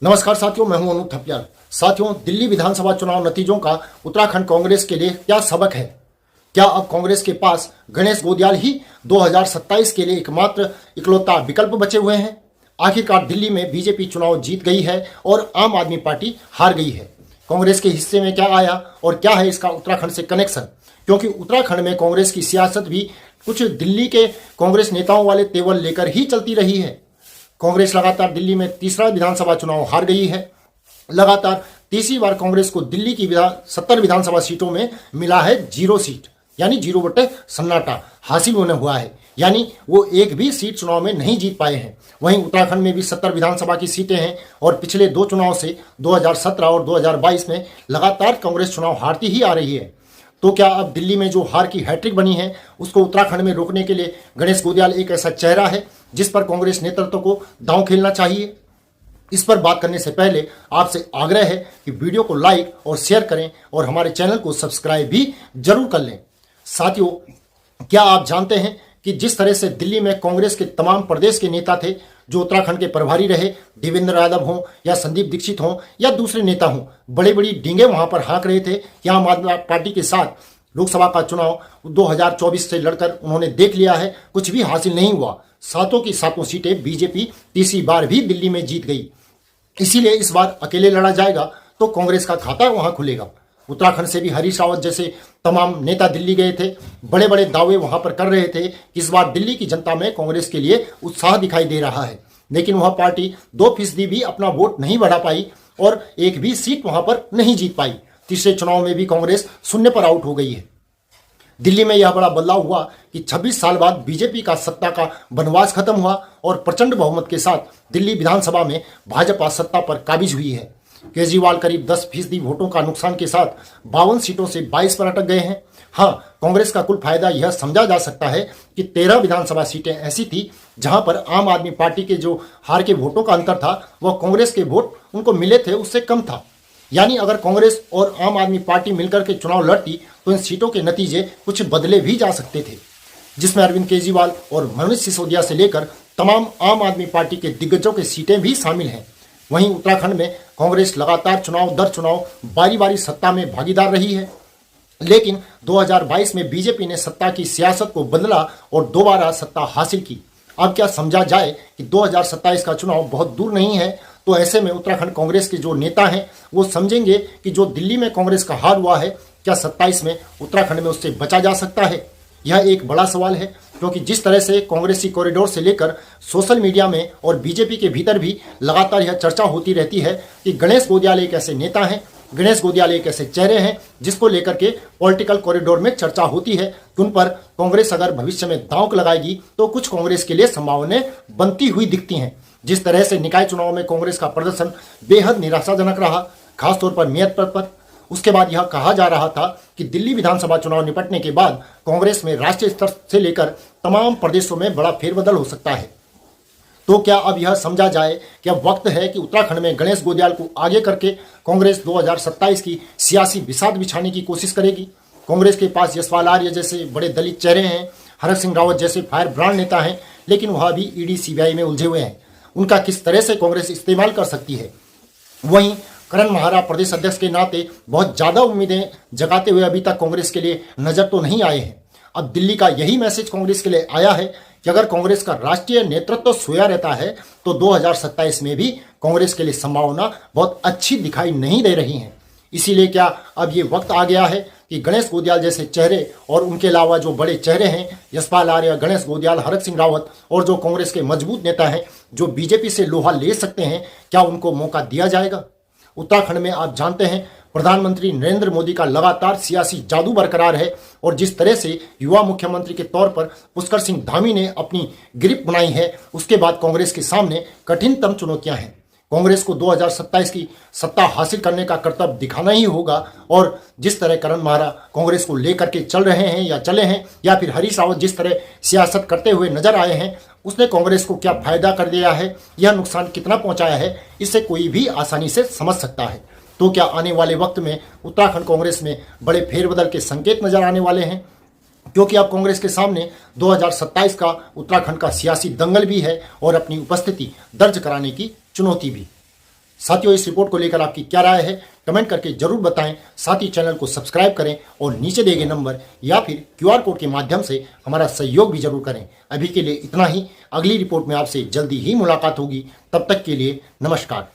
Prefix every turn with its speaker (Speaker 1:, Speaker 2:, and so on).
Speaker 1: नमस्कार साथियों, मैं हूं अनु थपियाल। साथियों, दिल्ली विधानसभा चुनाव नतीजों का उत्तराखंड कांग्रेस के लिए क्या सबक है? क्या अब कांग्रेस के पास गणेश गोदियाल ही 2027 के लिए एकमात्र इकलौता विकल्प बचे हुए हैं? आखिरकार दिल्ली में बीजेपी चुनाव जीत गई है और आम आदमी पार्टी हार गई है। कांग्रेस के हिस्से में क्या आया और क्या है इसका उत्तराखंड से कनेक्शन? क्योंकि उत्तराखंड में कांग्रेस की सियासत भी कुछ दिल्ली के कांग्रेस नेताओं वाले तेवर लेकर ही चलती रही है। कांग्रेस लगातार दिल्ली में तीसरा विधानसभा चुनाव हार गई है। लगातार तीसरी बार कांग्रेस को दिल्ली की 70 विधानसभा सीटों में मिला है 0 सीट, यानी 0 बटे सन्नाटा हासिल होने हुआ है, यानी वो एक भी सीट चुनाव में नहीं जीत पाए हैं। वहीं उत्तराखंड में भी 70 विधानसभा की सीटें हैं और पिछले 2 चुनाव से 2017 और 2022 में लगातार कांग्रेस चुनाव हारती ही आ रही है। तो क्या अब दिल्ली में जो हार की हैट्रिक बनी है उसको उत्तराखंड में रोकने के लिए गणेश गोदियाल एक ऐसा चेहरा है जिस पर कांग्रेस नेतृत्व को दांव खेलना चाहिए? इस पर बात करने से पहले आपसे आग्रह है कि वीडियो को लाइक और शेयर करें और हमारे चैनल को सब्सक्राइब भी जरूर कर लें। साथियों, क्या आप जानते हैं कि जिस तरह से दिल्ली में कांग्रेस के तमाम प्रदेश के नेता थे जो उत्तराखंड के प्रभारी रहे, देवेंद्र यादव हों या संदीप दीक्षित हों या दूसरे नेता हों, बड़ी बड़ी डींगे वहां पर हाँक रहे थे कि आम आदमी पार्टी के साथ लोकसभा का चुनाव 2024 से लड़कर उन्होंने देख लिया है, कुछ भी हासिल नहीं हुआ। सातों की सातों सीटें बीजेपी तीसरी बार भी दिल्ली में जीत गई। इसीलिए इस बार अकेले लड़ा जाएगा तो कांग्रेस का खाता वहां खुलेगा। उत्तराखंड से भी हरीश रावत जैसे तमाम नेता दिल्ली गए थे, बड़े बड़े दावे वहां पर कर रहे थे कि इस बार दिल्ली की जनता में कांग्रेस के लिए उत्साह दिखाई दे रहा है। लेकिन वह पार्टी 2% भी अपना वोट नहीं बढ़ा पाई और एक भी सीट वहां पर नहीं जीत पाई। तीसरे चुनाव में भी कांग्रेस शून्य पर आउट हो गई है। दिल्ली में यह बड़ा बदलाव हुआ कि 26 साल बाद बीजेपी का सत्ता का वनवास खत्म हुआ और प्रचंड बहुमत के साथ दिल्ली विधानसभा में भाजपा सत्ता पर काबिज हुई है। केजरीवाल करीब 10% वोटों का नुकसान के साथ 52 सीटों से 22 पर अटक गए हैं। हाँ, कांग्रेस का कुल फायदा यह समझा जा सकता है कि 13 विधानसभा सीटें ऐसी थी जहां पर आम आदमी पार्टी के जो हार के वोटों का अंतर था वह कांग्रेस के वोट उनको मिले थे उससे कम था। यानी अगर कांग्रेस और आम आदमी पार्टी मिलकर के चुनाव लड़ती तो इन सीटों के नतीजे कुछ बदले भी जा सकते थे, जिसमें अरविंद केजरीवाल और मनीष सिसोदिया से लेकर तमाम आम आदमी पार्टी के दिग्गजों की सीटें भी शामिल हैं। वहीं उत्तराखंड में कांग्रेस लगातार चुनाव दर चुनाव बारी बारी सत्ता में भागीदार रही है, लेकिन 2022 में बीजेपी ने सत्ता की सियासत को बदला और दोबारा सत्ता हासिल की। अब क्या समझा जाए कि 2027 का चुनाव बहुत दूर नहीं है, तो ऐसे में उत्तराखंड कांग्रेस के जो नेता हैं वो समझेंगे कि जो दिल्ली में कांग्रेस का हार हुआ है, क्या 27 में उत्तराखंड में उससे बचा जा सकता है? यह एक बड़ा सवाल है, क्योंकि जिस तरह से कांग्रेसी कॉरिडोर से लेकर सोशल मीडिया में और बीजेपी के भीतर भी लगातार यह चर्चा होती रहती है कि गणेश गोदियाल एक ऐसे नेता हैं, गणेश गोदियाल एक ऐसे चेहरे हैं जिसको लेकर के पॉलिटिकल कॉरिडोर में चर्चा होती है कि उन पर कांग्रेस अगर भविष्य में दांव लगाएगी तो कुछ कांग्रेस के लिए संभावनाएं बनती हुई दिखती हैं। जिस तरह से निकाय चुनाव में कांग्रेस का प्रदर्शन बेहद निराशाजनक रहा, खासतौर पर मेयत पद पर। उसके बाद यह कहा जा रहा था कि दिल्ली विधानसभा चुनाव निपटने के बाद कांग्रेस में राष्ट्रीय स्तर से लेकर तमाम प्रदेशों में बड़ा फेरबदल हो सकता है। तो क्या अब यह समझा जाए कि अब वक्त है कि उत्तराखंड में गणेश गोदियाल को आगे करके कांग्रेस 2027 की सियासी बिसात बिछाने की कोशिश करेगी? कांग्रेस के पास यशपाल आर्य जैसे बड़े दलित चेहरे हैं, हरक सिंह रावत जैसे फायर ब्रांड नेता हैं, लेकिन वह भी ईडी सीबीआई में उलझे हुए हैं। उनका किस तरह से कांग्रेस इस्तेमाल कर सकती है? वहीं करण महारा प्रदेश अध्यक्ष के नाते बहुत ज्यादा उम्मीदें जगाते हुए अभी तक कांग्रेस के लिए नजर तो नहीं आए हैं। अब दिल्ली का यही मैसेज कांग्रेस के लिए आया है कि अगर कांग्रेस का राष्ट्रीय नेतृत्व सोया रहता है तो 2027 में भी कांग्रेस के लिए संभावना बहुत अच्छी दिखाई नहीं दे रही है। इसीलिए क्या अब ये वक्त आ गया है कि गणेश गोदियाल जैसे चेहरे और उनके अलावा जो बड़े चेहरे हैं, यशपाल आर्य, गणेश गोदियाल, हरक सिंह रावत और जो कांग्रेस के मजबूत नेता हैं जो बीजेपी से लोहा ले सकते हैं, क्या उनको मौका दिया जाएगा? उत्तराखंड में आप जानते हैं प्रधानमंत्री नरेंद्र मोदी का लगातार सियासी जादू बरकरार है और जिस तरह से युवा मुख्यमंत्री के तौर पर पुष्कर सिंह धामी ने अपनी ग्रिप बनाई है, उसके बाद कांग्रेस के सामने कठिनतम चुनौतियां हैं। कांग्रेस को 2027 की सत्ता हासिल करने का कर्तव्य दिखाना ही होगा और जिस तरह करण महारा कांग्रेस को लेकर के चल रहे हैं या चले हैं, या फिर हरीश रावत जिस तरह सियासत करते हुए नजर आए हैं, उसने कांग्रेस को क्या फायदा कर दिया है, यह नुकसान कितना पहुंचाया है, इससे कोई भी आसानी से समझ सकता है। तो क्या आने वाले वक्त में उत्तराखंड कांग्रेस में बड़े फेरबदल के संकेत नजर आने वाले हैं? क्योंकि अब कांग्रेस के सामने 2027 का उत्तराखंड का सियासी दंगल भी है और अपनी उपस्थिति दर्ज कराने की चुनौती भी। साथियों, इस रिपोर्ट को लेकर आपकी क्या राय है, कमेंट करके जरूर बताएं। साथ ही चैनल को सब्सक्राइब करें और नीचे दिए गए नंबर या फिर क्यूआर कोड के माध्यम से हमारा सहयोग भी जरूर करें। अभी के लिए इतना ही। अगली रिपोर्ट में आपसे जल्दी ही मुलाकात होगी। तब तक के लिए नमस्कार।